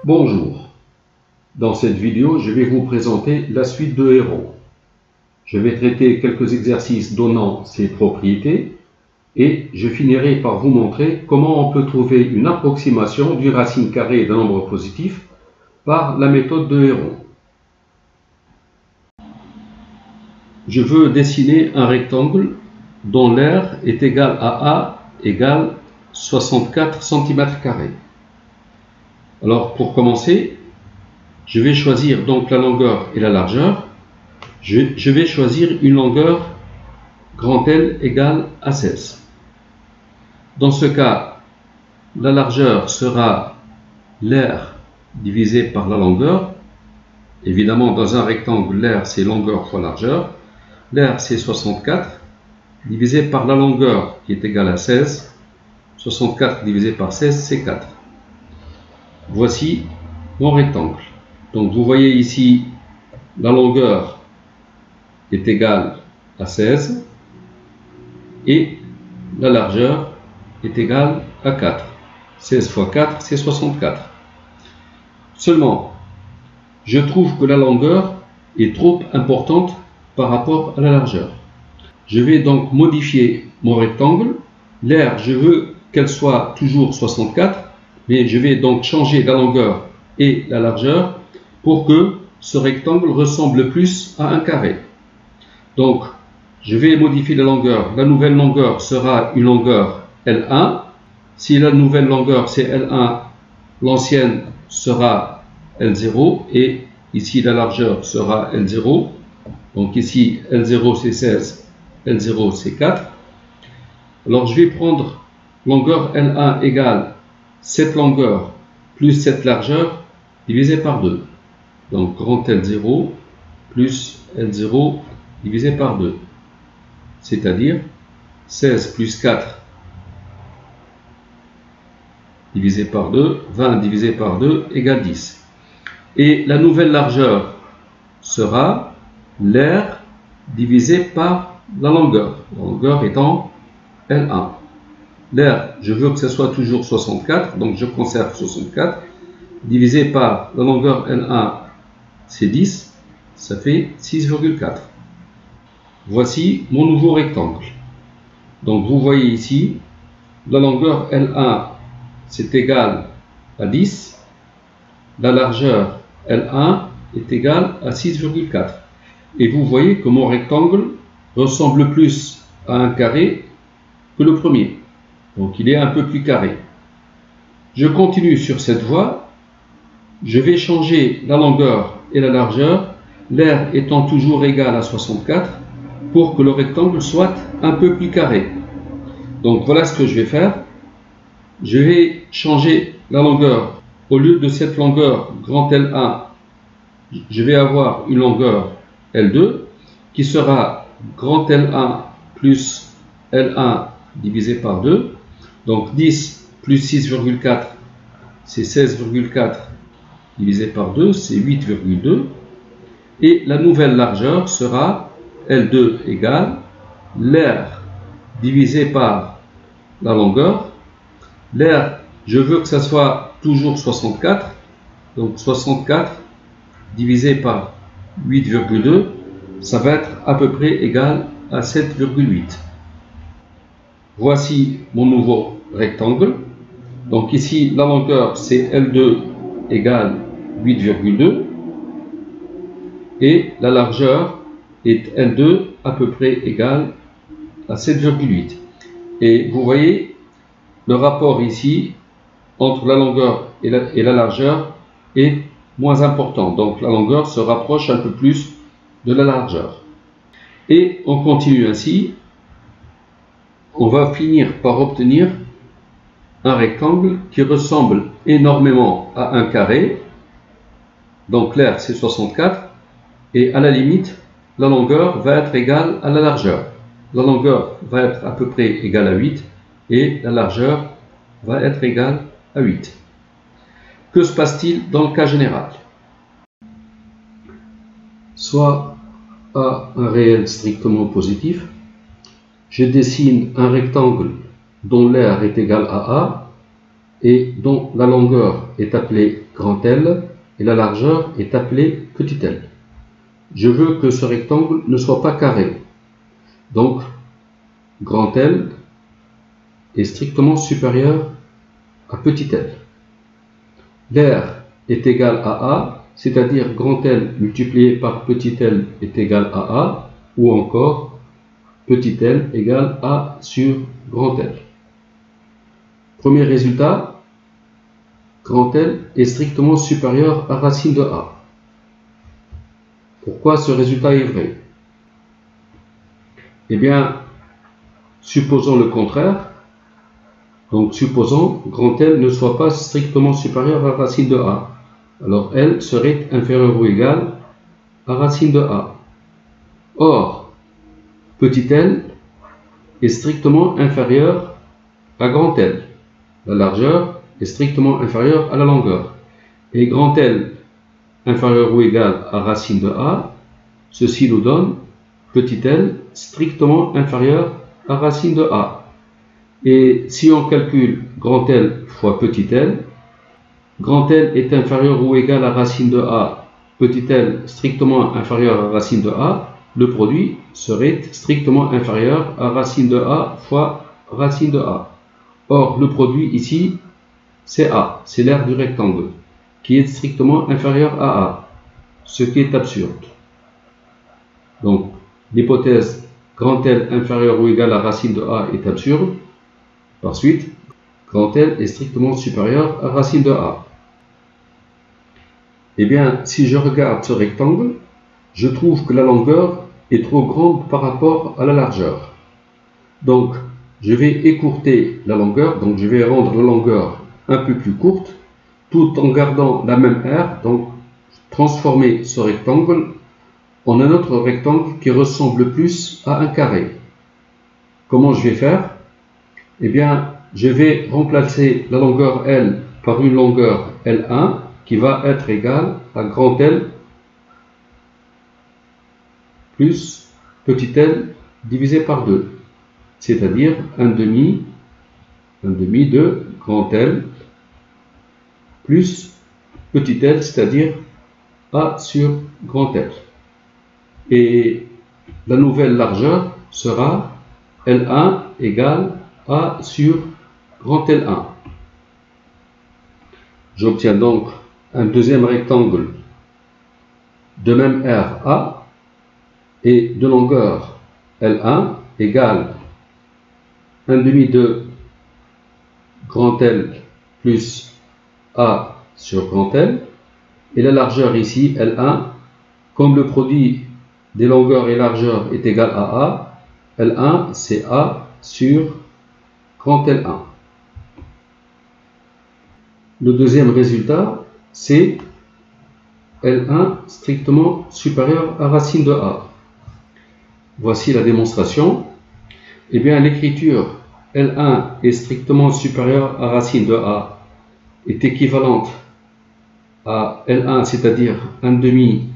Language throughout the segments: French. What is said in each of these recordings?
Bonjour, dans cette vidéo je vais vous présenter la suite de Héron. Je vais traiter quelques exercices donnant ses propriétés et je finirai par vous montrer comment on peut trouver une approximation d'une racine carrée d'un nombre positif par la méthode de Héron. Je veux dessiner un rectangle dont l'aire est égal à A égale 64 cm². Alors pour commencer, je vais choisir donc la longueur et la largeur. Je vais choisir une longueur grand L égale à 16. Dans ce cas, la largeur sera l'aire divisé par la longueur. Évidemment, dans un rectangle, l'aire c'est longueur fois largeur. L'aire c'est 64 divisé par la longueur qui est égale à 16. 64 divisé par 16 c'est 4. Voici mon rectangle. Donc vous voyez ici la longueur est égale à 16 et la largeur est égale à 4. 16 fois 4 c'est 64. Seulement, je trouve que la longueur est trop importante par rapport à la largeur. Je vais donc modifier mon rectangle. L'aire, je veux qu'elle soit toujours 64, mais je vais donc changer la longueur et la largeur pour que ce rectangle ressemble plus à un carré. Donc, je vais modifier la longueur. La nouvelle longueur sera une longueur L1. Si la nouvelle longueur c'est L1, l'ancienne sera L0 et ici la largeur sera L0. Donc ici L0 c'est 16, L0 c'est 4. Alors je vais prendre longueur L1 égale cette longueur plus cette largeur divisé par 2. Donc grand L0 plus L0 divisé par 2. C'est-à-dire 16 plus 4 divisé par 2, 20 divisé par 2 égale 10. Et la nouvelle largeur sera l'aire divisé par la longueur étant L1. L'aire, je veux que ce soit toujours 64, donc je conserve 64, divisé par la longueur L1, c'est 10, ça fait 6,4. Voici mon nouveau rectangle. Donc vous voyez ici, la longueur L1, c'est égal à 10, la largeur L1 est égale à 6,4. Et vous voyez que mon rectangle ressemble plus à un carré que le premier. Donc il est un peu plus carré. Je continue sur cette voie. Je vais changer la longueur et la largeur, l'aire étant toujours égale à 64, pour que le rectangle soit un peu plus carré. Donc voilà ce que je vais faire. Je vais changer la longueur. Au lieu de cette longueur grand L1, je vais avoir une longueur L2 qui sera grand L1 plus L1 divisé par 2. Donc 10 plus 6,4 c'est 16,4 divisé par 2 c'est 8,2. Et la nouvelle largeur sera L2 égale l'aire divisé par la longueur. L'aire, je veux que ça soit toujours 64. Donc 64 divisé par 8,2, ça va être à peu près égal à 7,8. Voici mon nouveau rectangle. Donc ici, la longueur c'est L2 égale 8,2 et la largeur est L2 à peu près égale à 7,8. Et vous voyez, le rapport ici entre la longueur et la largeur est moins important. Donc la longueur se rapproche un peu plus de la largeur. Et on continue ainsi. On va finir par obtenir un rectangle qui ressemble énormément à un carré. Donc l'aire c'est 64 et à la limite la longueur va être égale à la largeur. La longueur va être à peu près égale à 8 et la largeur va être égale à 8. Que se passe-t-il dans le cas général? Soit A un réel strictement positif, je dessine un rectangle dont l'aire est égale à A et dont la longueur est appelée grand L et la largeur est appelée petit l. Je veux que ce rectangle ne soit pas carré. Donc, grand L est strictement supérieur à petit l. L'aire est égal à A, c'est-à-dire grand L multiplié par petit l est égal à A, ou encore petit l égale A sur grand L. Premier résultat, grand L est strictement supérieur à racine de A. Pourquoi ce résultat est vrai? Eh bien, supposons le contraire. Donc, supposons grand L ne soit pas strictement supérieur à racine de A. Alors, L serait inférieur ou égal à racine de A. Or, petit l est strictement inférieur à grand L. La largeur est strictement inférieure à la longueur. Et grand L inférieur ou égal à racine de A, ceci nous donne petit l strictement inférieur à racine de A. Et si on calcule grand L fois petit l, grand L est inférieur ou égal à racine de A, petit l strictement inférieur à racine de A, le produit serait strictement inférieur à racine de A fois racine de A. Or, le produit ici, c'est A, c'est l'aire du rectangle, qui est strictement inférieur à A, ce qui est absurde. Donc, l'hypothèse grand L inférieur ou égal à racine de A est absurde. Par suite, grand L est strictement supérieur à racine de A. Eh bien, si je regarde ce rectangle, je trouve que la longueur est trop grande par rapport à la largeur. Donc, je vais écourter la longueur, donc je vais rendre la longueur un peu plus courte, tout en gardant la même aire, donc transformer ce rectangle en un autre rectangle qui ressemble plus à un carré. Comment je vais faire? Eh bien, je vais remplacer la longueur L par une longueur L1 qui va être égale à grand L plus petit l divisé par 2, c'est-à-dire 1 demi de grand L plus petit l, c'est-à-dire A sur grand L. Et la nouvelle largeur sera L1 égale A sur grand L1. J'obtiens donc un deuxième rectangle de même aire A et de longueur L1 égale 1 demi de grand L plus A sur grand L. Et la largeur ici, L1, comme le produit des longueurs et largeurs est égal à A, L1 c'est A sur grand L1. Le deuxième résultat, c'est L1 strictement supérieur à racine de A. Voici la démonstration. Eh bien, l'écriture L1 est strictement supérieure à racine de A est équivalente à L1, c'est-à-dire 1 demi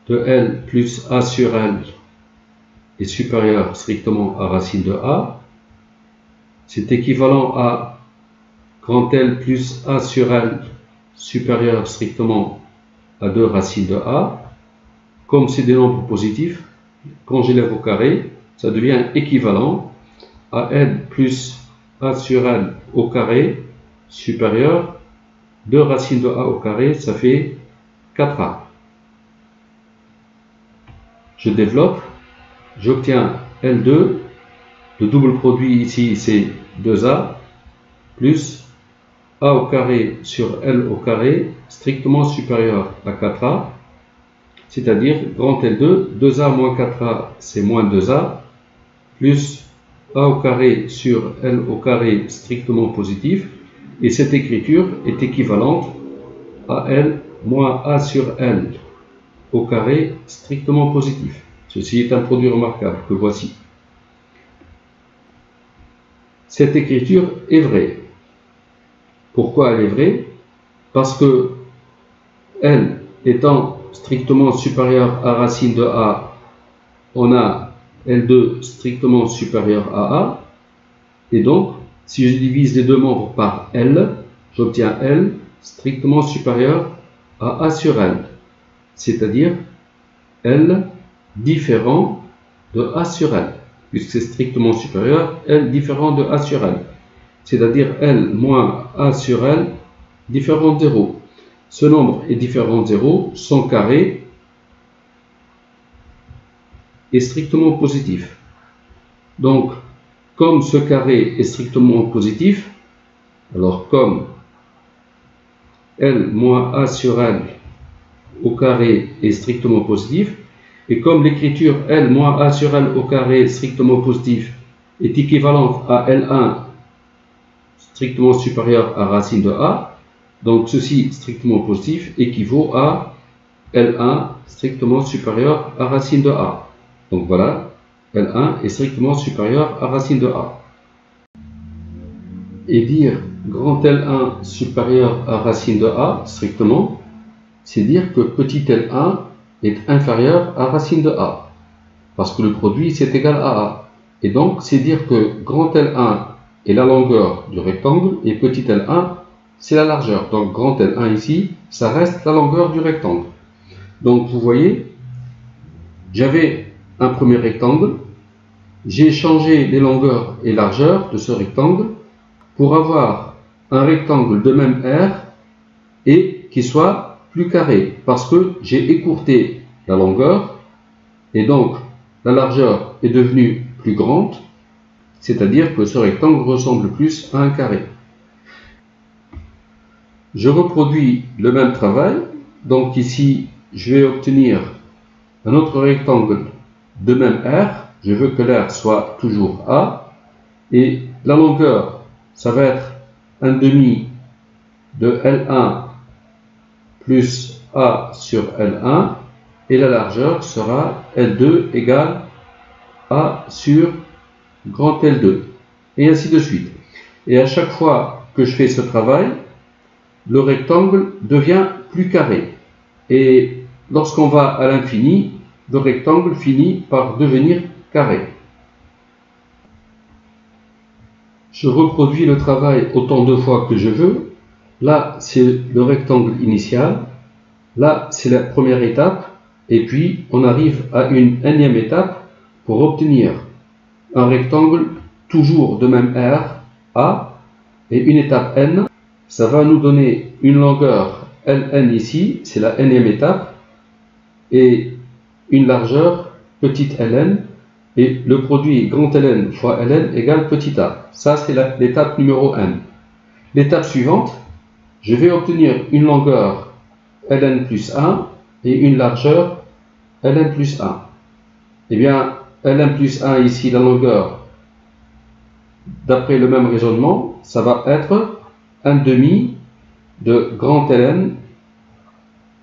de L plus A sur L est supérieur strictement à racine de A. C'est équivalent à grand L plus A sur L supérieur strictement à 2 racines de A. Comme c'est des nombres positifs, quand je lève au carré, ça devient équivalent à L plus A sur L au carré supérieur 2 racines de A au carré, ça fait 4A. Je développe, j'obtiens L2, le double produit ici c'est 2A, plus A au carré sur L au carré, strictement supérieur à 4A, c'est-à-dire grand L2, 2A moins 4A c'est moins 2A, plus A au carré sur L au carré strictement positif, et cette écriture est équivalente à L moins A sur L au carré strictement positif. Ceci est un produit remarquable que voici. Cette écriture est vraie. Pourquoi elle est vraie? Parce que L étant strictement supérieur à racine de A, on a L2 strictement supérieur à A, et donc Si je divise les deux membres par L, j'obtiens L strictement supérieur à A sur L, c'est-à-dire L différent de A sur L, puisque c'est strictement supérieur, L différent de A sur L, c'est-à-dire L moins A sur L différent de 0. Ce nombre est différent de 0, son carré est strictement positif. Donc, comme ce carré est strictement positif, alors comme L moins A sur L au carré est strictement positif, et comme l'écriture L moins A sur L au carré strictement positif est équivalente à L1 strictement supérieur à racine de A, donc ceci strictement positif équivaut à L1 strictement supérieur à racine de A. Donc voilà, L1 est strictement supérieur à racine de A. Et dire grand L1 supérieur à racine de A, strictement, c'est dire que petit L1 est inférieur à racine de A, parce que le produit c'est égal à A. Et donc c'est dire que grand L1 est la longueur du rectangle et petit L1 c'est la largeur. Donc grand L1 ici, ça reste la longueur du rectangle. Donc vous voyez, j'avais un premier rectangle, j'ai changé les longueurs et largeurs de ce rectangle pour avoir un rectangle de même aire et qui soit plus carré, parce que j'ai écourté la longueur et donc la largeur est devenue plus grande, c'est-à-dire que ce rectangle ressemble plus à un carré. Je reproduis le même travail, donc ici je vais obtenir un autre rectangle de même aire, je veux que l'aire soit toujours A, et la longueur, ça va être 1/2 de L1 plus A sur L1, et la largeur sera L2 égale A sur grand L2, et ainsi de suite. Et à chaque fois que je fais ce travail, le rectangle devient plus carré. Et lorsqu'on va à l'infini, le rectangle finit par devenir carré. Je reproduis le travail autant de fois que je veux. Là, c'est le rectangle initial. Là, c'est la première étape. Et puis, on arrive à une énième étape pour obtenir un rectangle toujours de même aire, A, et une étape N. Ça va nous donner une longueur Ln ici, c'est la énième étape, et une largeur petite ln, et le produit grand Ln fois Ln égale petit a. Ça, c'est l'étape numéro n. L'étape suivante, je vais obtenir une longueur Ln plus 1 et une largeur Ln plus 1. Eh bien, Ln plus 1 ici, la longueur, d'après le même raisonnement, ça va être 1/2 de grand Ln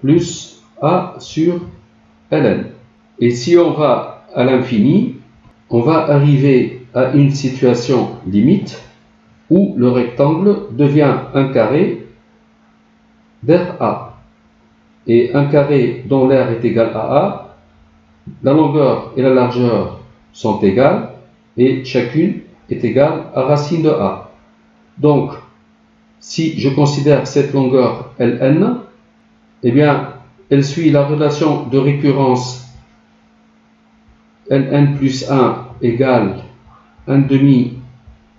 plus A sur Ln. Et si on va à l'infini, on va arriver à une situation limite où le rectangle devient un carré d'aire A. Et un carré dont l'aire est égale à A, la longueur et la largeur sont égales et chacune est égale à racine de A. Donc, si je considère cette longueur Ln, eh bien, elle suit la relation de récurrence Ln plus 1 égale 1/2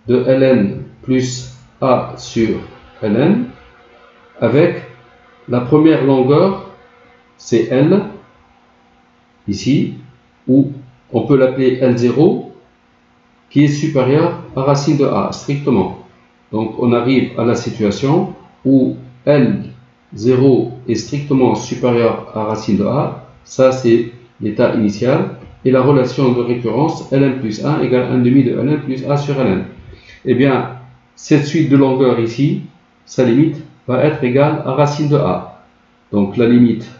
de Ln plus A sur Ln, avec la première longueur, c'est L, ici, ou on peut l'appeler L0, qui est supérieur à racine de A, strictement. Donc on arrive à la situation où L0 est strictement supérieur à racine de A, ça c'est l'état initial, et la relation de récurrence Ln plus 1 égale 1/2 de Ln plus A sur Ln. Eh bien, cette suite de longueur ici, sa limite va être égale à racine de A. Donc la limite,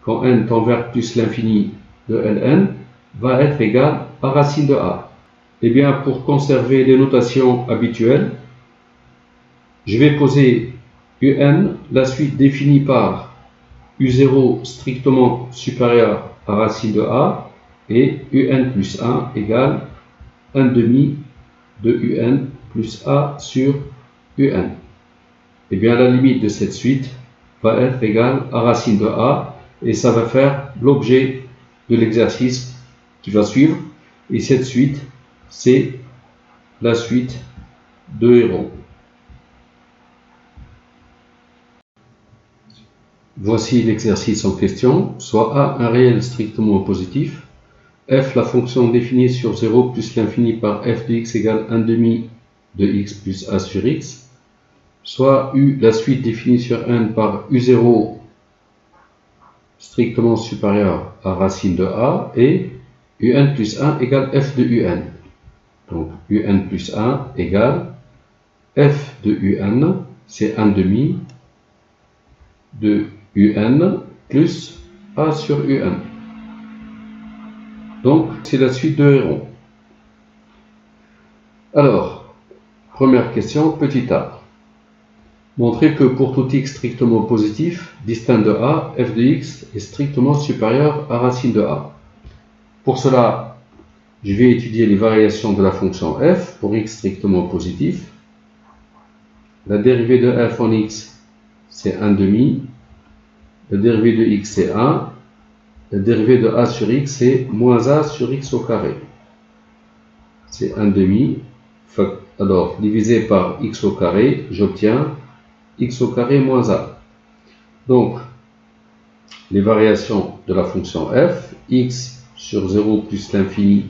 quand n tend vers plus l'infini de Ln, va être égale à racine de A. Eh bien, pour conserver les notations habituelles, je vais poser un, la suite définie par u0 strictement supérieur à racine de A, et un plus 1 égale 1/2 de un plus A sur UN. Et bien la limite de cette suite va être égale à racine de A, et ça va faire l'objet de l'exercice qui va suivre. Et cette suite, c'est la suite de Héron. Voici l'exercice en question. Soit A un réel strictement positif, f la fonction définie sur 0 plus l'infini par f de x égale 1 demi de x plus a sur x, soit u la suite définie sur n par u0 strictement supérieur à racine de a, et un plus 1 égale f de un. Donc un plus 1 égale f de un, c'est 1 demi de un plus a sur un. Donc c'est la suite de Héron. Alors, première question, petit a. Montrer que pour tout x strictement positif, distinct de a, f de x est strictement supérieur à racine de a. Pour cela, je vais étudier les variations de la fonction f pour x strictement positif. La dérivée de f en x, c'est 1 demi. La dérivée de x, c'est 1. La dérivée de a sur x, c'est moins a sur x au carré. C'est 1 demi. Alors, divisé par x au carré, j'obtiens x au carré moins a. Donc, les variations de la fonction f, x sur 0 plus l'infini,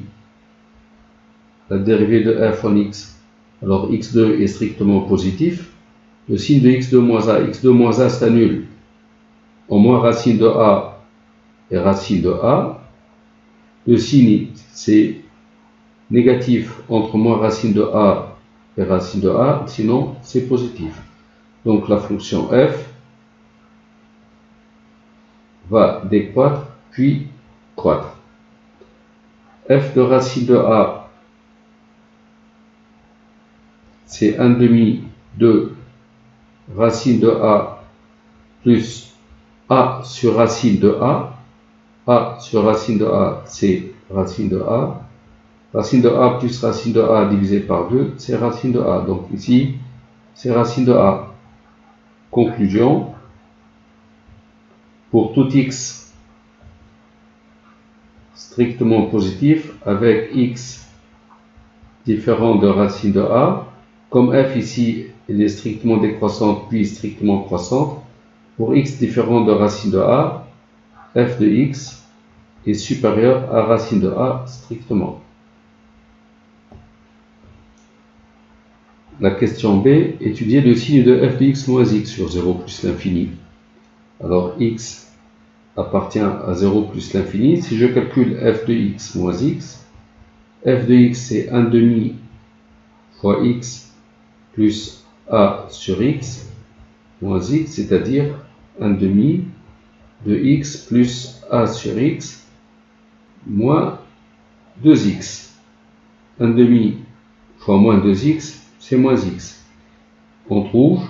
la dérivée de f en x, alors x2 est strictement positif, le signe de x2 moins a s'annule en moins racine de a et racine de a, le signe c'est négatif entre moins racine de a et racine de a, sinon c'est positif. Donc la fonction f va décroître puis croître. F de racine de a, c'est 1 demi de racine de a plus a sur racine de a. A sur racine de a, c'est racine de a. Racine de a plus racine de a divisé par 2, c'est racine de a. Donc ici, c'est racine de a. Conclusion, pour tout x strictement positif avec x différent de racine de a, comme f ici elle est strictement décroissante puis strictement croissante, pour x différent de racine de a, f de x est supérieur à racine de a strictement. La question B, étudier le signe de f de x moins x sur 0 plus l'infini. Alors x appartient à 0 plus l'infini. Si je calcule f de x moins x, f de x c'est 1 demi fois x plus a sur x moins x, c'est-à-dire 1 demi de x plus a sur x moins 2x. 1 demi fois moins 2x, c'est moins x. On trouve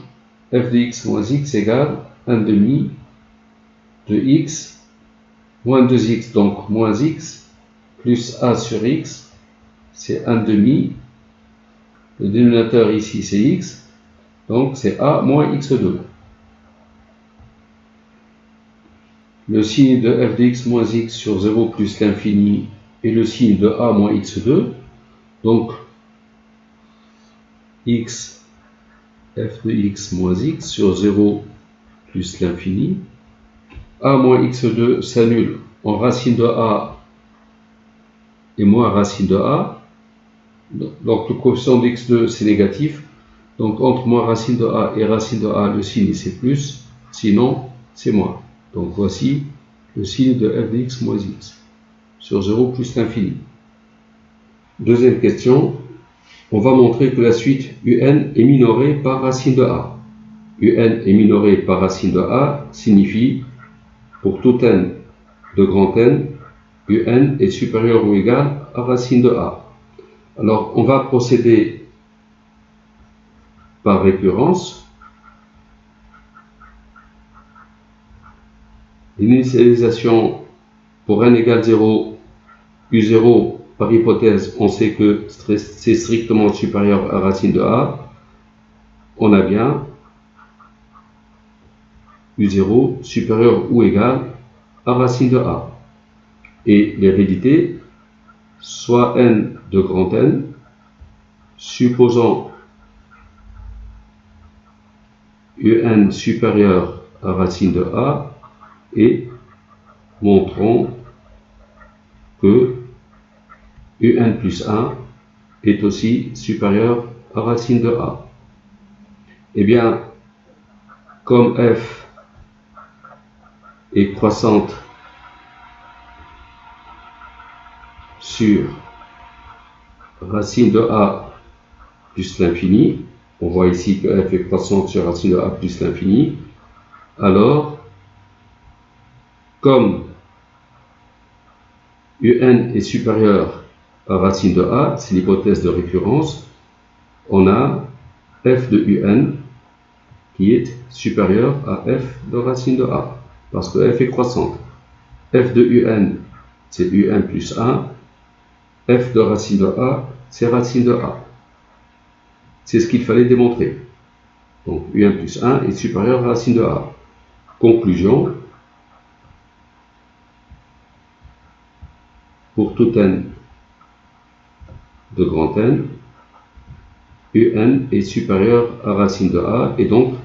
f de x moins x égale 1 demi de x moins 2x, donc moins x, plus a sur x, c'est 1 demi. Le dénominateur ici, c'est x, donc c'est a moins x2. Le signe de f de x moins x sur 0 plus l'infini est le signe de a moins x2. Donc, x, f de x moins x sur 0 plus l'infini. A moins x2 s'annule en racine de a et moins racine de a. Donc le coefficient de x2 c'est négatif. Donc entre moins racine de a et racine de a, le signe c'est plus, sinon c'est moins. Donc voici le signe de f de x moins x sur 0 plus l'infini. Deuxième question, on va montrer que la suite un est minorée par racine de a. Un est minorée par racine de a signifie pour tout n de grand N, un est supérieur ou égal à racine de a. Alors, on va procéder par récurrence. L'initialisation pour n égale 0, u0 par hypothèse, on sait que c'est strictement supérieur à racine de A, on a bien U0 supérieur ou égal à racine de A. Et l'hérédité, soit n de grand N, supposant un supérieur à racine de A et montrons que un plus 1 est aussi supérieur à racine de A. Eh bien, comme f est croissante sur racine de A plus l'infini, on voit ici que f est croissante sur racine de A plus l'infini, alors, comme un est supérieur à racine de A, c'est l'hypothèse de récurrence, on a f de un qui est supérieur à f de racine de A, parce que f est croissante. F de un, c'est un plus 1, f de racine de A, c'est racine de A. C'est ce qu'il fallait démontrer. Donc, un plus 1 est supérieur à racine de A. Conclusion, pour tout n de grand N, un est supérieur à racine de A, et donc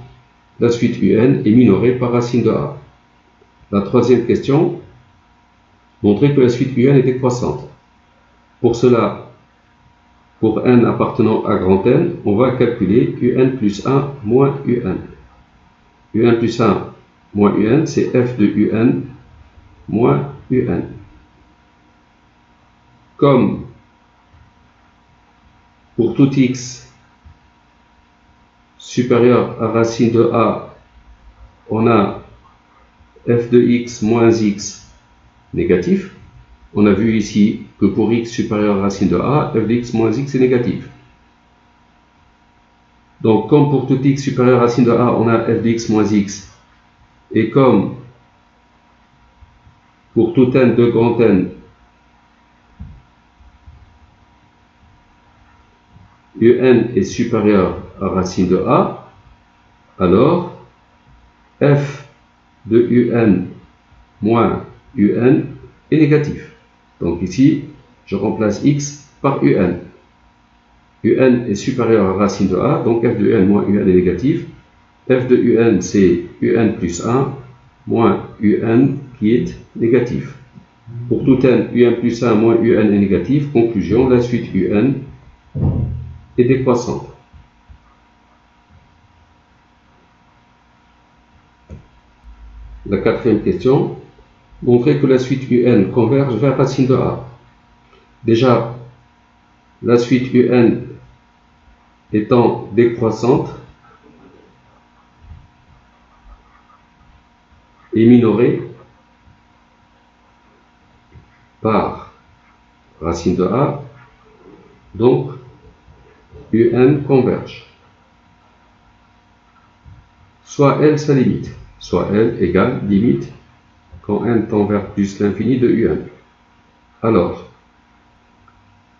la suite un est minorée par racine de A. La troisième question, montrer que la suite un est décroissante. Pour cela, pour n appartenant à grand N, on va calculer un plus 1 moins un. un plus 1 moins un, c'est f de un moins un. Comme pour tout x supérieur à racine de A, on a f de x moins x négatif. On a vu ici que pour x supérieur à racine de A, f de x moins x est négatif. Donc, comme pour tout x supérieur à racine de A, on a f de x moins x. Et comme pour tout n de grand N, un est supérieur à racine de A, alors f de un moins un est négatif. Donc ici, je remplace x par un. un est supérieur à racine de A, donc f de un moins un est négatif. f de un, c'est un plus 1 moins un qui est négatif. Pour tout n, un plus 1 moins un est négatif. Conclusion, la suite un est décroissante. La quatrième question, montrer que la suite un converge vers racine de A. Déjà, la suite un étant décroissante est minorée par racine de A, donc un converge. Soit L sa limite, soit L égale limite quand n tend vers plus l'infini de un. Alors,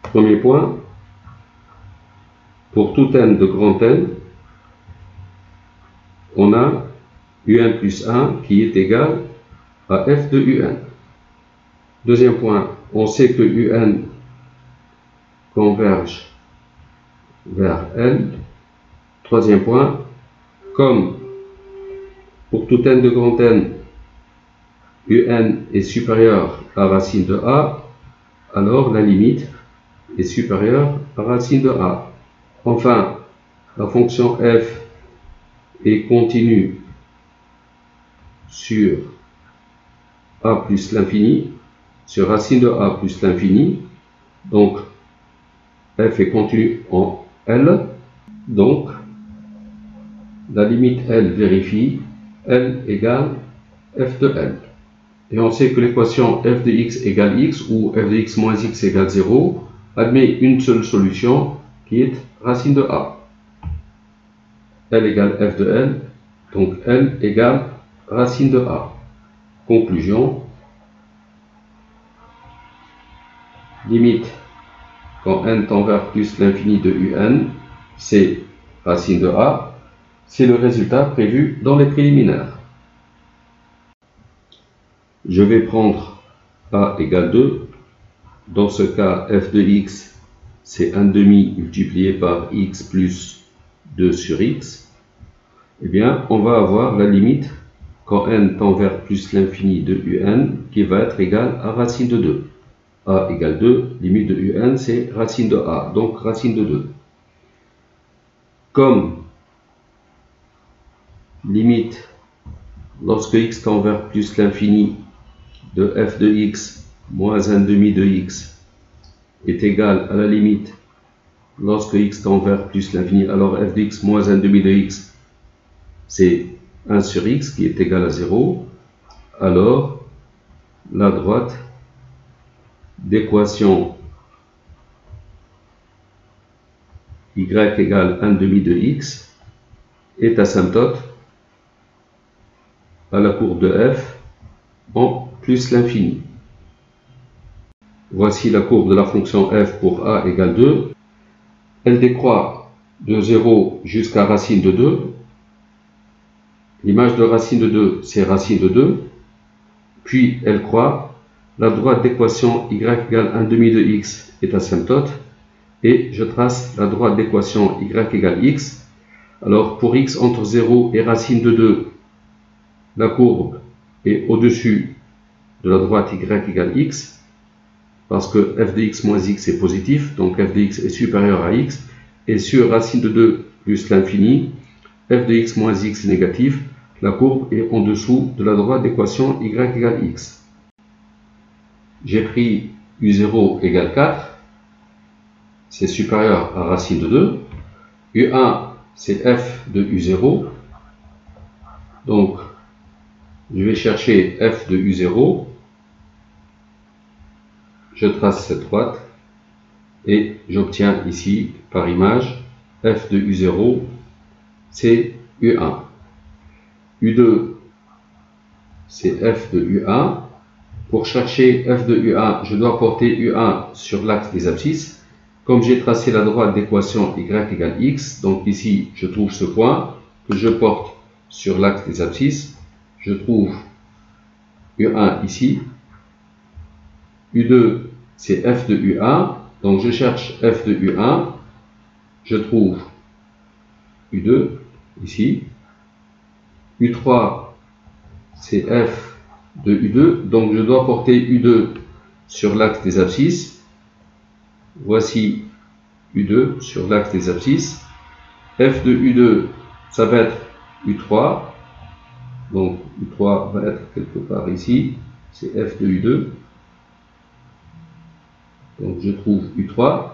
premier point, pour tout n de grand N, on a un plus 1 qui est égal à f de un. Deuxième point, on sait que un converge vers L. Troisième point, comme pour tout n de grand N, un est supérieur à racine de A, alors la limite est supérieure à racine de A. Enfin, la fonction f est continue sur A plus l'infini, sur racine de A plus l'infini, donc f est continue en L, donc la limite L vérifie L égale f de L. Et on sait que l'équation f de x égale x ou f de x moins x égale 0 admet une seule solution qui est racine de A. L égale f de L, donc L égale racine de A. Conclusion, limite quand n tend vers plus l'infini de un, c'est racine de a, c'est le résultat prévu dans les préliminaires. Je vais prendre a égale 2. Dans ce cas, f de x, c'est 1/2 multiplié par x plus 2 sur x. Eh bien, on va avoir la limite quand n tend vers plus l'infini de un qui va être égale à racine de 2. A égale 2, limite de un, c'est racine de a, donc racine de 2. Comme limite, lorsque x tend vers plus l'infini de f de x moins 1/2 de x est égal à la limite lorsque x tend vers plus l'infini, alors f de x moins 1/2 de x, c'est 1 sur x qui est égal à 0, alors la droite d'équation y égale 1/2 de x est asymptote à la courbe de f en plus l'infini. Voici la courbe de la fonction f pour a égale 2. Elle décroît de 0 jusqu'à racine de 2. L'image de racine de 2, c'est racine de 2. Puis elle croît. La droite d'équation y égale 1/2 de x est asymptote. Et je trace la droite d'équation y égale x. Alors pour x entre 0 et racine de 2, la courbe est au-dessus de la droite y égale x. Parce que f de x moins x est positif, donc f de x est supérieur à x. Et sur racine de 2 plus l'infini, f de x moins x est négatif. La courbe est en dessous de la droite d'équation y égale x. J'ai pris u0 égale 4. C'est supérieur à racine de 2. U1, c'est f de u0. Donc, je vais chercher f de u0. Je trace cette droite et j'obtiens ici, par image, f de u0, c'est u1. u2, c'est f de u1. Pour chercher f de u1, je dois porter u1 sur l'axe des abscisses. Comme j'ai tracé la droite d'équation y égale x, donc ici, je trouve ce point que je porte sur l'axe des abscisses. Je trouve u1 ici. u2, c'est f de u1. Donc je cherche f de u1. Je trouve u2 ici. u3, c'est f de u2. Donc je dois porter u2 sur l'axe des abscisses. Voici u2 sur l'axe des abscisses. F de u2, ça va être u3. Donc u3 va être quelque part ici. C'est f de u2. Donc je trouve u3.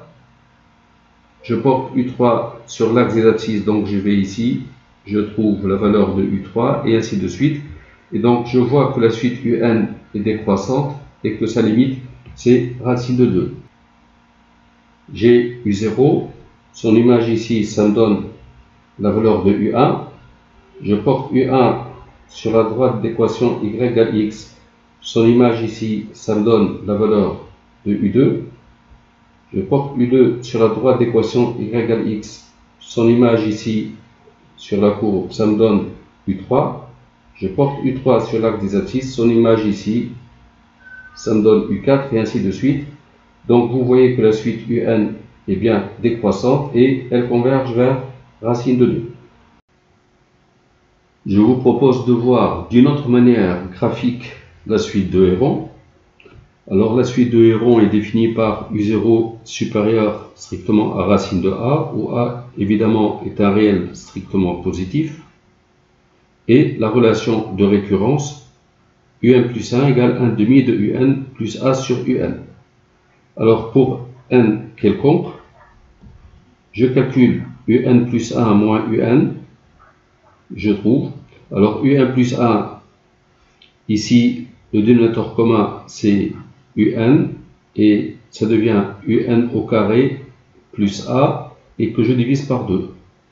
Je porte u3 sur l'axe des abscisses, donc je vais ici. Je trouve la valeur de u3 et ainsi de suite. Et donc je vois que la suite un est décroissante et que sa limite c'est racine de 2. J'ai u0, son image ici, ça me donne la valeur de u1. Je porte u1 sur la droite d'équation y égale x. Son image ici, ça me donne la valeur de u2. Je porte u2 sur la droite d'équation y égale x. Son image ici, sur la courbe, ça me donne u3. Je porte u3 sur l'axe des abscisses. Son image ici, ça me donne u4 et ainsi de suite. Donc vous voyez que la suite un est bien décroissante et elle converge vers racine de 2. Je vous propose de voir d'une autre manière graphique la suite de Héron. Alors la suite de Héron est définie par u0 supérieur strictement à racine de a, où a évidemment est un réel strictement positif, et la relation de récurrence un plus 1 égale 1/2 de un plus a sur un. Alors pour n quelconque, je calcule un plus 1 moins un, je trouve. Alors un plus 1, ici le dénominateur commun c'est un, et ça devient un au carré plus a, et que je divise par 2,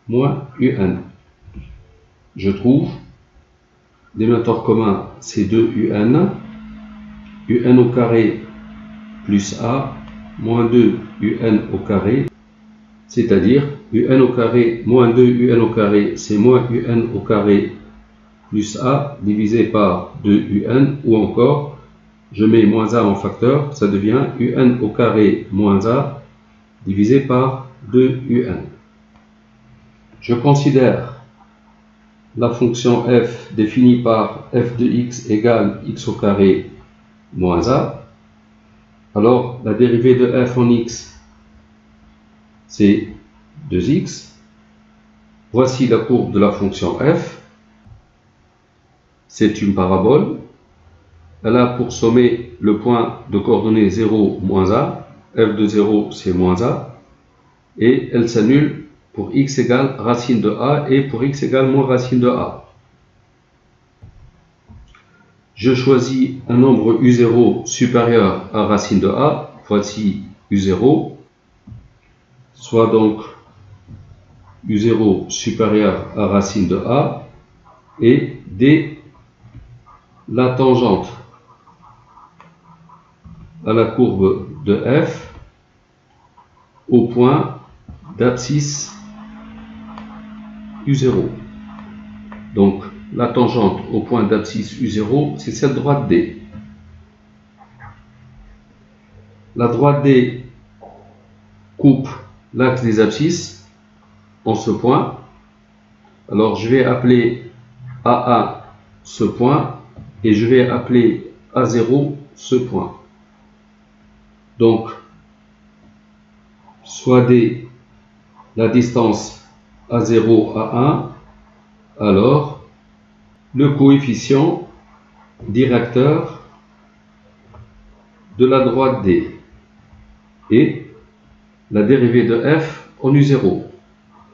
moins un. Je trouve, dénominateur commun c'est 2 un au carré plus a moins 2 un au carré, c'est-à-dire un au carré moins 2 un au carré, c'est moins un au carré plus a divisé par 2 un, ou encore, je mets moins a en facteur, ça devient un au carré moins a divisé par 2 un. Je considère la fonction f définie par f de x égale x au carré moins a. Alors, la dérivée de f en x, c'est 2x. Voici la courbe de la fonction f. C'est une parabole. Elle a pour sommet le point de coordonnées 0, moins a. f de 0, c'est moins a. Et elle s'annule pour x égale racine de a et pour x égale moins racine de a. Je choisis un nombre u0 supérieur à racine de a. Voici u0. Soit donc u0 supérieur à racine de a. Et d, la tangente à la courbe de f au point d'abscisse u0. Donc, la tangente au point d'abscisse u0, c'est cette droite D. La droite D coupe l'axe des abscisses en ce point. Alors, je vais appeler AA ce point et je vais appeler A0 ce point. Donc, soit D la distance A0 à 1, alors le coefficient directeur de la droite D et la dérivée de f en u0.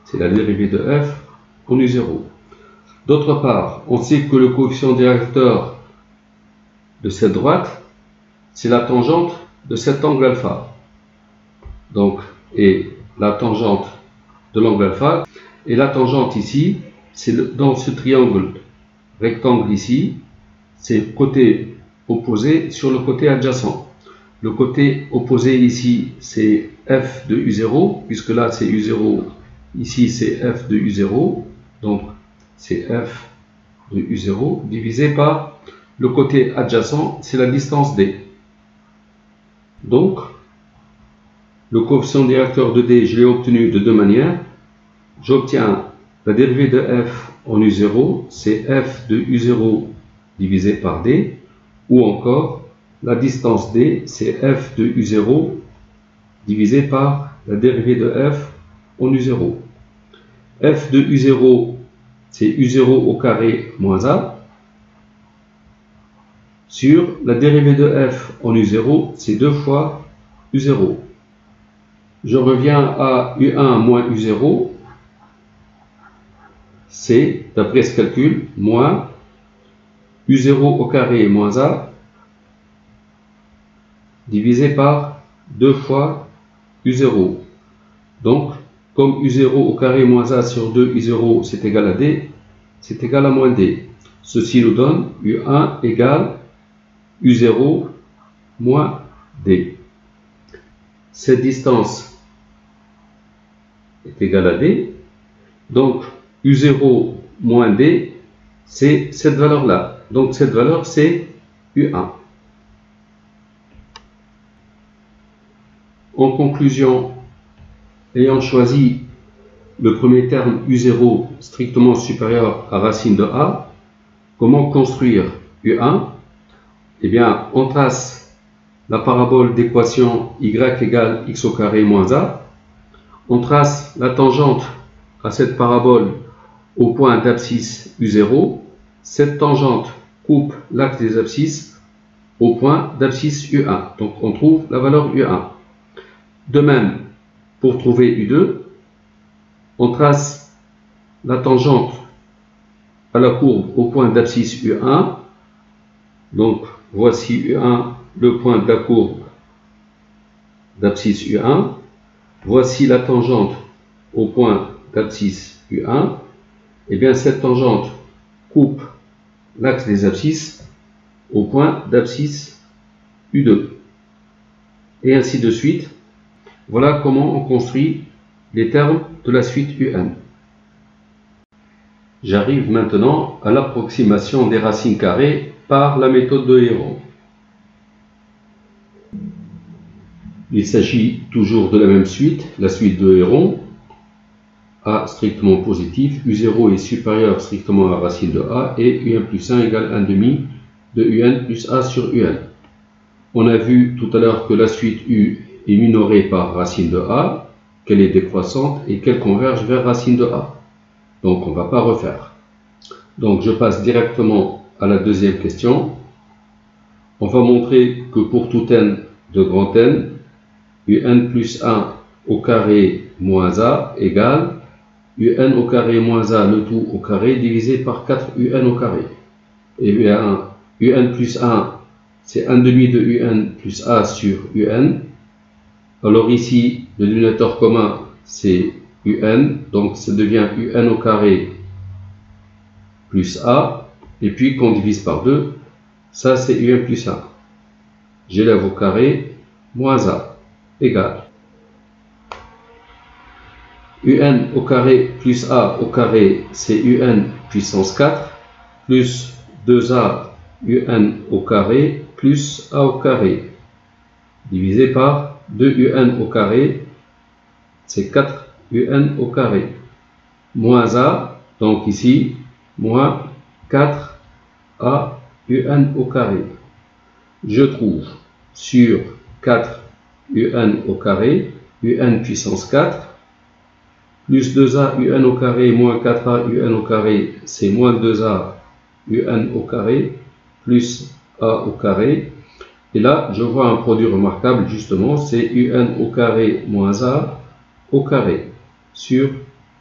C'est la dérivée de f en u0. D'autre part, on sait que le coefficient directeur de cette droite, c'est la tangente de cet angle alpha. Donc, et la tangente de l'angle alpha, et la tangente ici, c'est dans ce triangle rectangle ici, c'est côté opposé sur le côté adjacent. Le côté opposé ici, c'est f de u0, puisque là c'est u0, ici c'est f de u0, donc c'est f de u0 divisé par le côté adjacent, c'est la distance d. Donc, le coefficient directeur de d, je l'ai obtenu de deux manières. J'obtiens la dérivée de f en u0, c'est f de u0 divisé par d, ou encore la distance d, c'est f de u0 divisé par la dérivée de f en u0. f de u0, c'est u0 au carré moins a, sur la dérivée de f en u0, c'est 2 fois u0. Je reviens à u1 moins u0, c'est, d'après ce calcul, moins u0 au carré moins a divisé par 2 fois u0. Donc, comme u0 au carré moins a sur 2 u0 c'est égal à d, c'est égal à moins d. Ceci nous donne u1 égale u0 moins d. Cette distance est égale à d. Donc, u0 moins d, c'est cette valeur-là. Donc, cette valeur, c'est u1. En conclusion, ayant choisi le premier terme u0 strictement supérieur à racine de a, comment construire u1? Eh bien, on trace la parabole d'équation y égale x au carré moins a. On trace la tangente à cette parabole au point d'abscisse u0. Cette tangente coupe l'axe des abscisses au point d'abscisse u1. Donc, on trouve la valeur u1. De même, pour trouver u2, on trace la tangente à la courbe au point d'abscisse u1. Donc, voici u1, le point de la courbe d'abscisse u1. Voici la tangente au point d'abscisse u1. Et bien, cette tangente coupe l'axe des abscisses au point d'abscisse u2. Et ainsi de suite Voilà comment on construit les termes de la suite UN. J'arrive maintenant à l'approximation des racines carrées par la méthode de Héron. Il s'agit toujours de la même suite, la suite de Héron. A strictement positif, U0 est supérieur strictement à la racine de A et UN plus 1 égale 1 demi de UN plus A sur UN. On a vu tout à l'heure que la suite U est minorée par racine de A, qu'elle est décroissante et qu'elle converge vers racine de A. Donc on ne va pas refaire. Donc je passe directement à la deuxième question. On va montrer que pour tout n de grand N, UN plus 1 au carré moins A égale UN au carré moins A le tout au carré divisé par 4 UN au carré. Et bien UN plus 1, c'est 1 demi de UN plus A sur UN. Alors ici, le dénominateur commun, c'est UN, donc ça devient UN au carré plus A, et puis qu'on divise par 2, ça c'est UN plus 1. J'élève au carré moins A égale UN au carré plus A au carré, c'est UN puissance 4, plus 2A UN au carré plus A au carré, divisé par 2 UN au carré, c'est 4 UN au carré, moins A, donc ici, moins 4 A UN au carré. Je trouve sur 4 UN au carré, UN puissance 4, plus 2A UN au carré moins 4A UN au carré, c'est moins 2A UN au carré, plus A au carré. Et là, je vois un produit remarquable, justement, c'est UN au carré moins A au carré sur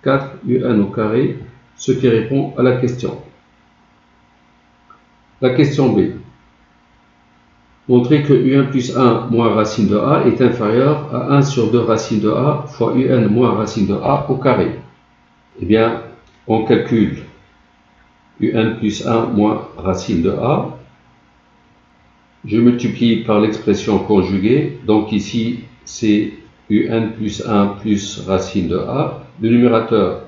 4 UN au carré, ce qui répond à la question. La question B. Montrer que UN plus 1 moins racine de A est inférieur à 1 sur 2 racine de A fois UN moins racine de A au carré. Eh bien, on calcule UN plus 1 moins racine de A. Je multiplie par l'expression conjuguée. Donc ici, c'est UN plus 1 plus racine de A. Le numérateur,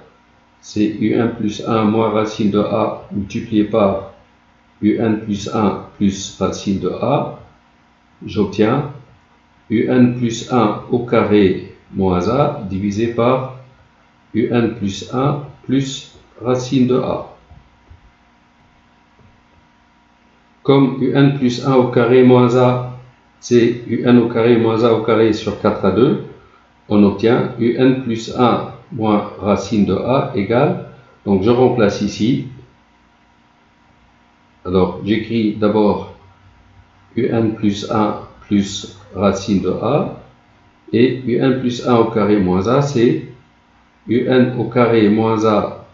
c'est UN plus 1 moins racine de A multiplié par UN plus 1 plus racine de A. J'obtiens UN plus 1 au carré moins A divisé par UN plus 1 plus racine de A. Comme UN plus 1 au carré moins A, c'est UN au carré moins A au carré sur 4 à 2, on obtient UN plus 1 moins racine de A égale, donc je remplace ici. Alors j'écris d'abord UN plus 1 plus racine de A, et UN plus 1 au carré moins A, c'est UN au carré moins A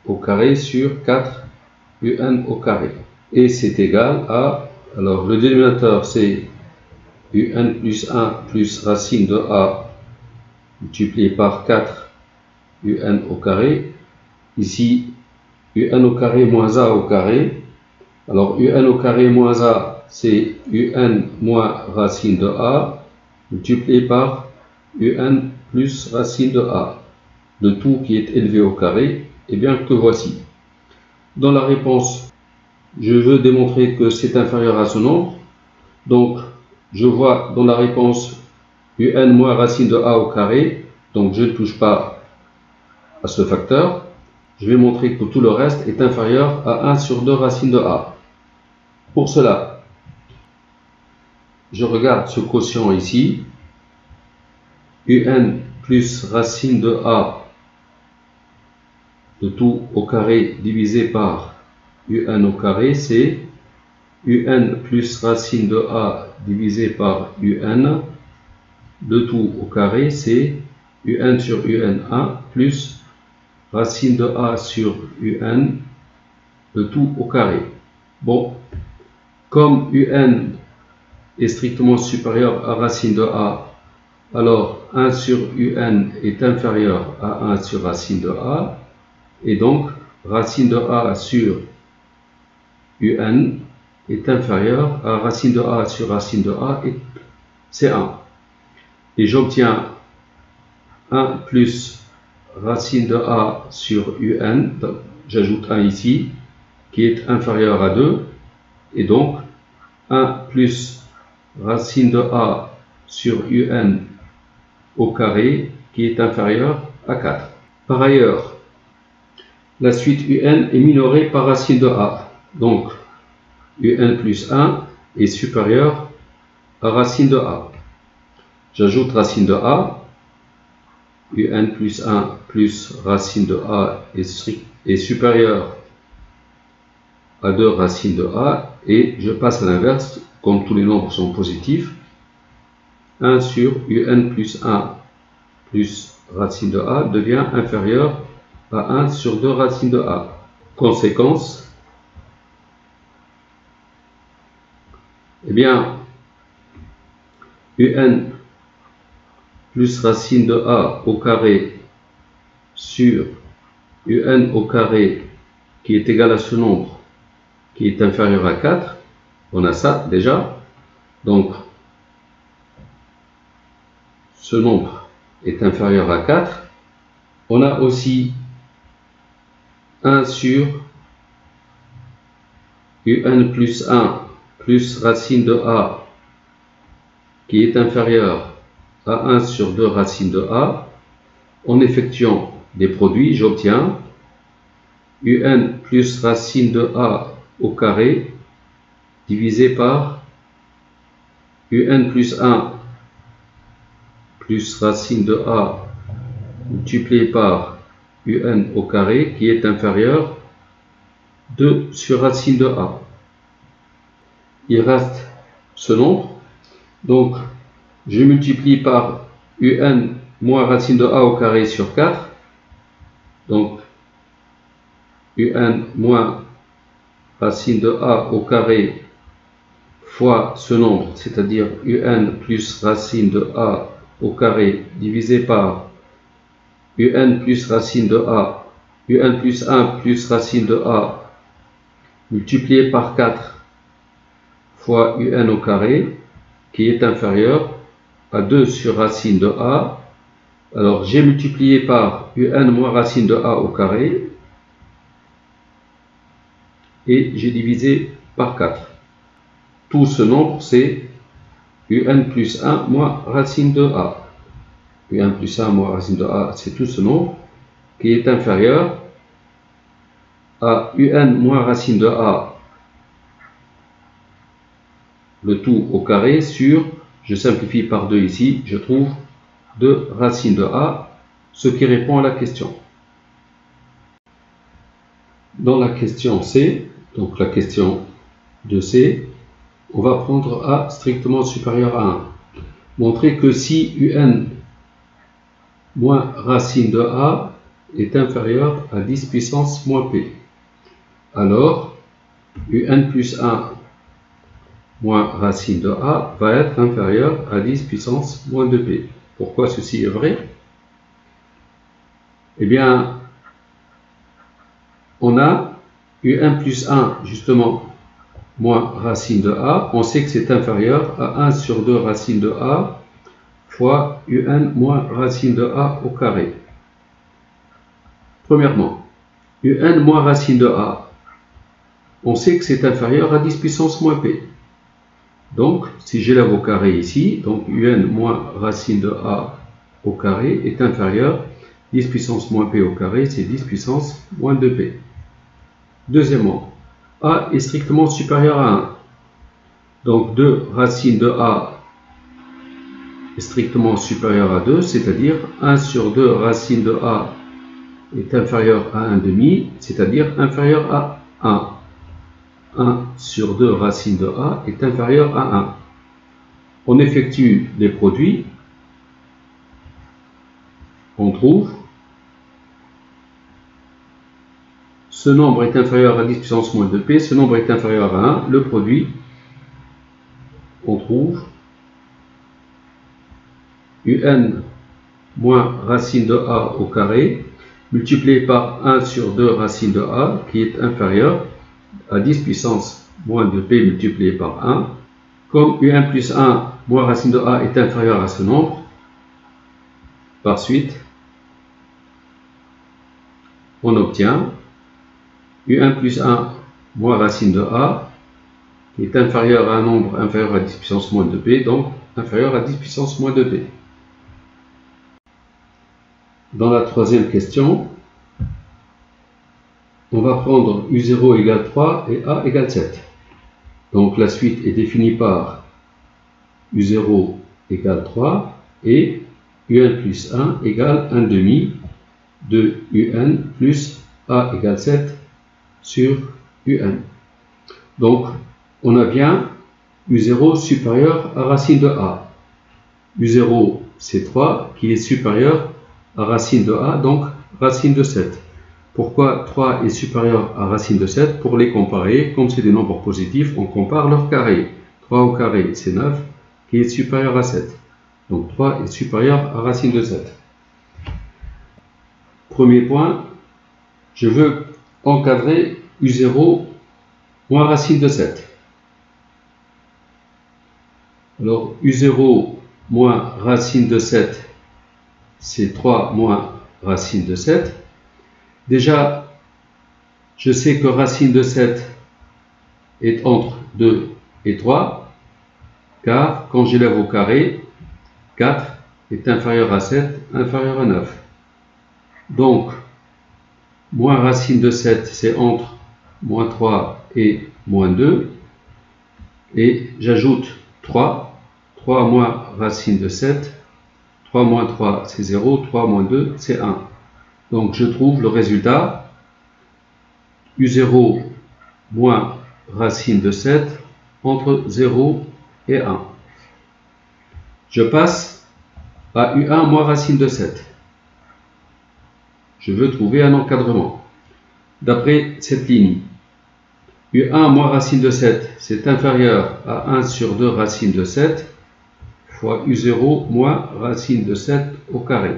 au carré sur 4 UN au carré. Et c'est égal à, alors le dénominateur c'est UN plus 1 plus racine de A multiplié par 4 UN au carré. Ici, UN au carré moins A au carré. Alors UN au carré moins A, c'est UN moins racine de A multiplié par UN plus racine de A. Le tout qui est élevé au carré, et bien que voici. Dans la réponse, je veux démontrer que c'est inférieur à ce nombre. Donc, je vois dans la réponse UN moins racine de A au carré. Donc, je ne touche pas à ce facteur. Je vais montrer que tout le reste est inférieur à 1 sur 2 racine de A. Pour cela, je regarde ce quotient ici. UN plus racine de A de tout au carré divisé par UN au carré, c'est UN plus racine de A divisé par UN. Le tout au carré, c'est UN sur UN1 plus racine de A sur UN, le tout au carré. Bon, comme UN est strictement supérieur à racine de A, alors 1 sur UN est inférieur à 1 sur racine de A, et donc racine de A sur UN est inférieur à racine de A sur racine de A, et c'est 1. et j'obtiens 1 plus racine de a sur un, j'ajoute 1 ici, qui est inférieur à 2, et donc 1 plus racine de a sur un au carré, qui est inférieur à 4. Par ailleurs, la suite un est minorée par racine de a, donc un plus 1 est supérieur à racine de a. J'ajoute racine de a, un plus 1 plus racine de a est supérieur à 2 racines de a, et je passe à l'inverse, comme tous les nombres sont positifs, 1 sur un plus 1 plus racine de a devient inférieur à 1 sur 2 racines de a. Conséquence, eh bien, un plus racine de a au carré sur un au carré qui est égal à ce nombre qui est inférieur à 4, on a ça déjà, donc ce nombre est inférieur à 4. On a aussi 1 sur un plus 1 plus racine de a qui est inférieur à 1 sur 2 racines de a. En effectuant des produits, j'obtiens un plus racine de a au carré divisé par un plus 1 plus racine de a multiplié par un au carré qui est inférieur 2 sur racine de a. Il reste ce nombre, donc je multiplie par un moins racine de a au carré sur 4, donc un moins racine de a au carré fois ce nombre, c'est-à-dire un plus racine de a au carré divisé par un plus racine de a, un plus 1 plus racine de a multiplié par 4 fois un au carré qui est inférieur à 2 sur racine de a. Alors j'ai multiplié par un moins racine de a au carré et j'ai divisé par 4. Tout ce nombre c'est un plus 1 moins racine de a. un plus 1 moins racine de a, c'est tout ce nombre qui est inférieur à un moins racine de a, le tout au carré sur, je simplifie par 2 ici, je trouve 2 racines de a, ce qui répond à la question. Dans la question C, donc la question de C, on va prendre a strictement supérieur à 1. Montrer que si un moins racine de a est inférieur à 10 puissance moins p, alors un plus 1 moins racine de a va être inférieur à 10 puissance moins 2p. Pourquoi ceci est vrai? Eh bien, on a un plus 1 justement moins racine de a, on sait que c'est inférieur à 1 sur 2 racine de a fois un moins racine de a au carré. Premièrement, un moins racine de a, on sait que c'est inférieur à 10 puissance moins p. Donc, si j'élève au carré ici, donc un moins racine de a au carré est inférieur, 10 puissance moins p au carré, c'est 10 puissance moins 2p. Deuxièmement, a est strictement supérieur à 1. Donc 2 racine de a est strictement supérieur à 2, c'est-à-dire 1 sur 2 racine de a est inférieur à 1,5, c'est-à-dire inférieur à 1. 1 sur 2 racine de a est inférieur à 1. On effectue les produits, on trouve ce nombre est inférieur à 10 puissance moins 2p, ce nombre est inférieur à 1, le produit, on trouve un moins racine de a au carré multiplié par 1 sur 2 racine de a qui est inférieur à 10 puissance moins 2p multiplié par 1. Comme un plus 1 moins racine de a est inférieur à ce nombre, Par suite, on obtient U1 plus 1 moins racine de A, qui est inférieur à un nombre inférieur à 10 puissance moins 2b, donc inférieur à 10 puissance moins 2b. Dans la troisième question, on va prendre U0 égale 3 et A égale 7. Donc la suite est définie par U0 égale 3 et UN plus 1 égale 1 demi de UN plus A égale 7 sur UN. Donc on a bien U0 supérieur à racine de A. U0 c'est 3 qui est supérieur à racine de A, donc racine de 7. Pourquoi 3 est supérieur à racine de 7? Pour les comparer, comme c'est des nombres positifs, on compare leur carré. 3 au carré c'est 9 qui est supérieur à 7. Donc 3 est supérieur à racine de 7. Premier point, je veux encadrer U0 moins racine de 7. Alors U0 moins racine de 7, c'est 3 moins racine de 7. Déjà, je sais que racine de 7 est entre 2 et 3, car quand j'élève au carré, 4 est inférieur à 7, inférieur à 9. Donc, moins racine de 7, c'est entre moins 3 et moins 2. Et j'ajoute 3. 3 moins racine de 7. 3 moins 3, c'est 0. 3 moins 2, c'est 1. Donc, je trouve le résultat. U0 moins racine de 7 entre 0 et 1. Je passe à U1 moins racine de 7. Je veux trouver un encadrement. D'après cette ligne, U1 moins racine de 7, c'est inférieur à 1 sur 2 racine de 7 fois U0 moins racine de 7 au carré.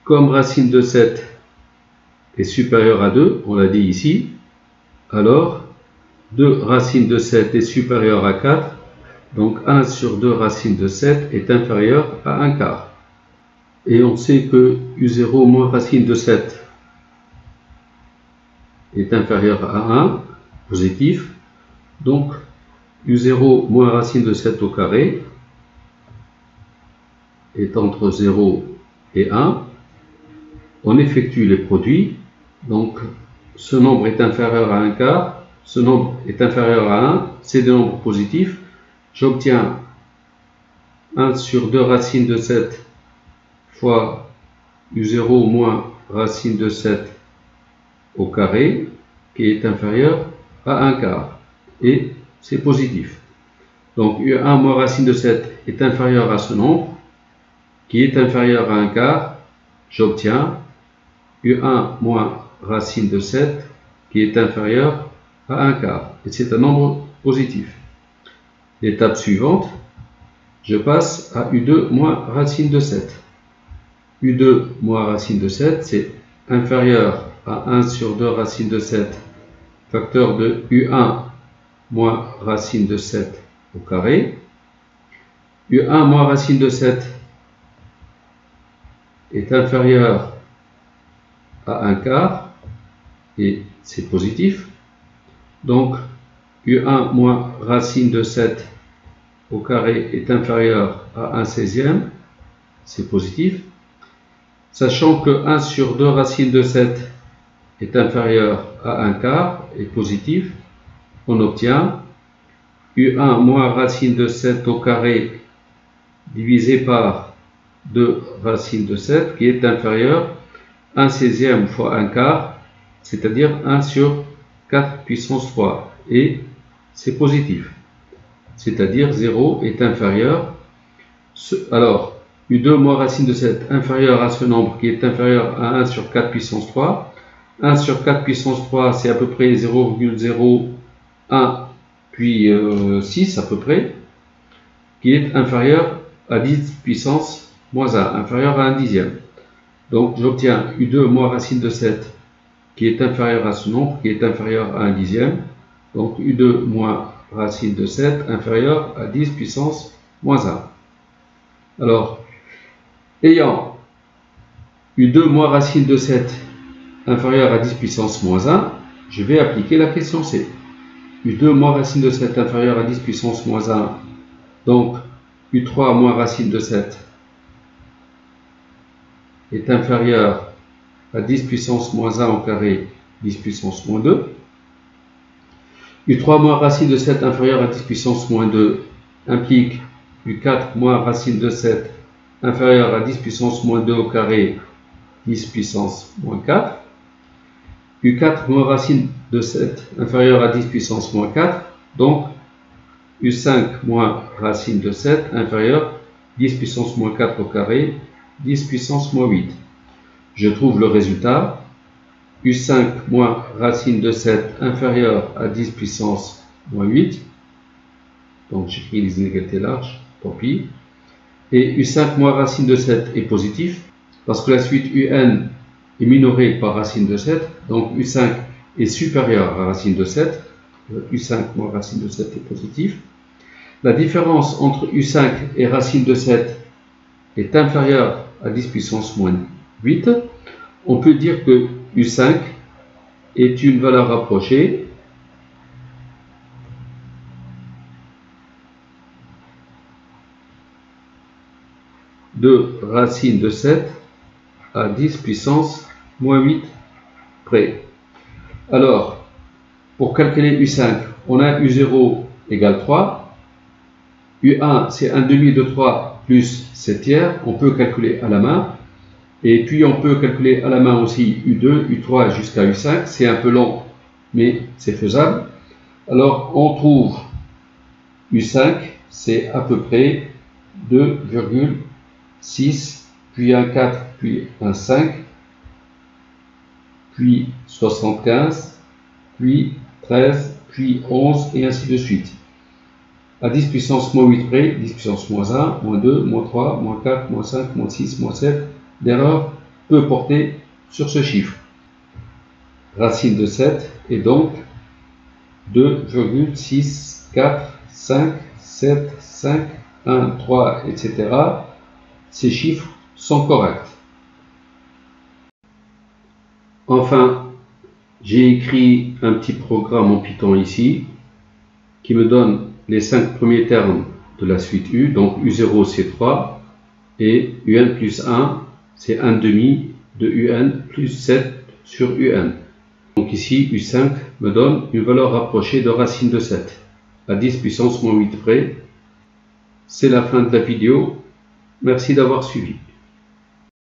Comme racine de 7 est supérieure à 2, on l'a dit ici, alors 2 racine de 7 est supérieur à 4, donc 1 sur 2 racine de 7 est inférieur à 1 quart. Et on sait que U0 moins racine de 7 est inférieur à 1, positif. Donc U0 moins racine de 7 au carré est entre 0 et 1. On effectue les produits. Donc ce nombre est inférieur à 1 quart, ce nombre est inférieur à 1, c'est des nombres positifs. J'obtiens 1 sur 2 racine de 7 fois U0 moins racine de 7 au carré, qui est inférieur à 1 quart. Et c'est positif. Donc U1 moins racine de 7 est inférieur à ce nombre, qui est inférieur à 1 quart. J'obtiens U1 moins racine de 7, qui est inférieur à 1 quart. Et c'est un nombre positif. L'étape suivante, je passe à U2 moins racine de 7. U2 moins racine de 7, c'est inférieur à 1 sur 2 racine de 7, facteur de U1 moins racine de 7 au carré. U1 moins racine de 7 est inférieur à 1 quart, et c'est positif. Donc, U1 moins racine de 7 au carré est inférieur à 1 16e, c'est positif. Sachant que 1 sur 2 racine de 7 est inférieur à 1 quart et positif, on obtient U1 moins racine de 7 au carré divisé par 2 racine de 7 qui est inférieur à 1 16e fois 1 quart, c'est-à-dire 1 sur 4 puissance 3, et c'est positif, c'est-à-dire 0 est inférieur. Alors, U2 moins racine de 7 inférieur à ce nombre qui est inférieur à 1 sur 4 puissance 3. 1 sur 4 puissance 3, c'est à peu près 0,01 puis 6 à peu près, qui est inférieur à 10 puissance moins 1, inférieur à 1 dixième. Donc j'obtiens U2 moins racine de 7 qui est inférieur à ce nombre, qui est inférieur à 1 dixième. Donc U2 moins racine de 7 inférieur à 10 puissance moins 1. Alors, Ayant U2 moins racine de 7 inférieur à 10 puissance moins 1, je vais appliquer la question C. U2 moins racine de 7 inférieur à 10 puissance moins 1, donc U3 moins racine de 7 est inférieur à 10 puissance moins 1 au carré, 10 puissance moins 2. U3 moins racine de 7 inférieur à 10 puissance moins 2 implique U4 moins racine de 7 inférieur à 10 puissance moins 2 au carré, 10 puissance moins 4. U4 moins racine de 7 inférieur à 10 puissance moins 4, donc U5 moins racine de 7 inférieur 10 puissance moins 4 au carré, 10 puissance moins 8. Je trouve le résultat. U5 moins racine de 7 inférieur à 10 puissance moins 8. Donc j'écris les inégalités larges, tant pis. Et U5 moins racine de 7 est positif, parce que la suite UN est minorée par racine de 7, donc U5 est supérieur à racine de 7. U5 moins racine de 7 est positif. La différence entre U5 et racine de 7 est inférieure à 10 puissance moins 8. On peut dire que U5 est une valeur rapprochée de racine de 7 à 10 puissance moins 8 près. Alors, pour calculer U5, on a U0 égale 3. U1, c'est 1 demi de 3 plus 7 tiers. On peut calculer à la main. Et puis, on peut calculer à la main aussi U2, U3 jusqu'à U5. C'est un peu long, mais c'est faisable. Alors, on trouve U5, c'est à peu près 2,6, puis un 4, puis un 5, puis 75, puis 13, puis 11, et ainsi de suite. À 10 puissance moins 8 près, 10 puissance moins 1, moins 2, moins 3, moins 4, moins 5, moins 6, moins 7, l'erreur peut porter sur ce chiffre. Racine de 7 est donc 2,6, 4, 5, 7, 5, 1, 3, etc. Ces chiffres sont corrects. Enfin, j'ai écrit un petit programme en Python ici qui me donne les 5 premiers termes de la suite U. Donc U0 c'est 3 et UN plus 1 c'est 1 demi de UN plus 7 sur UN. Donc ici U5 me donne une valeur rapprochée de racine de 7 à 10 puissance moins 8 près. C'est la fin de la vidéo. Merci d'avoir suivi.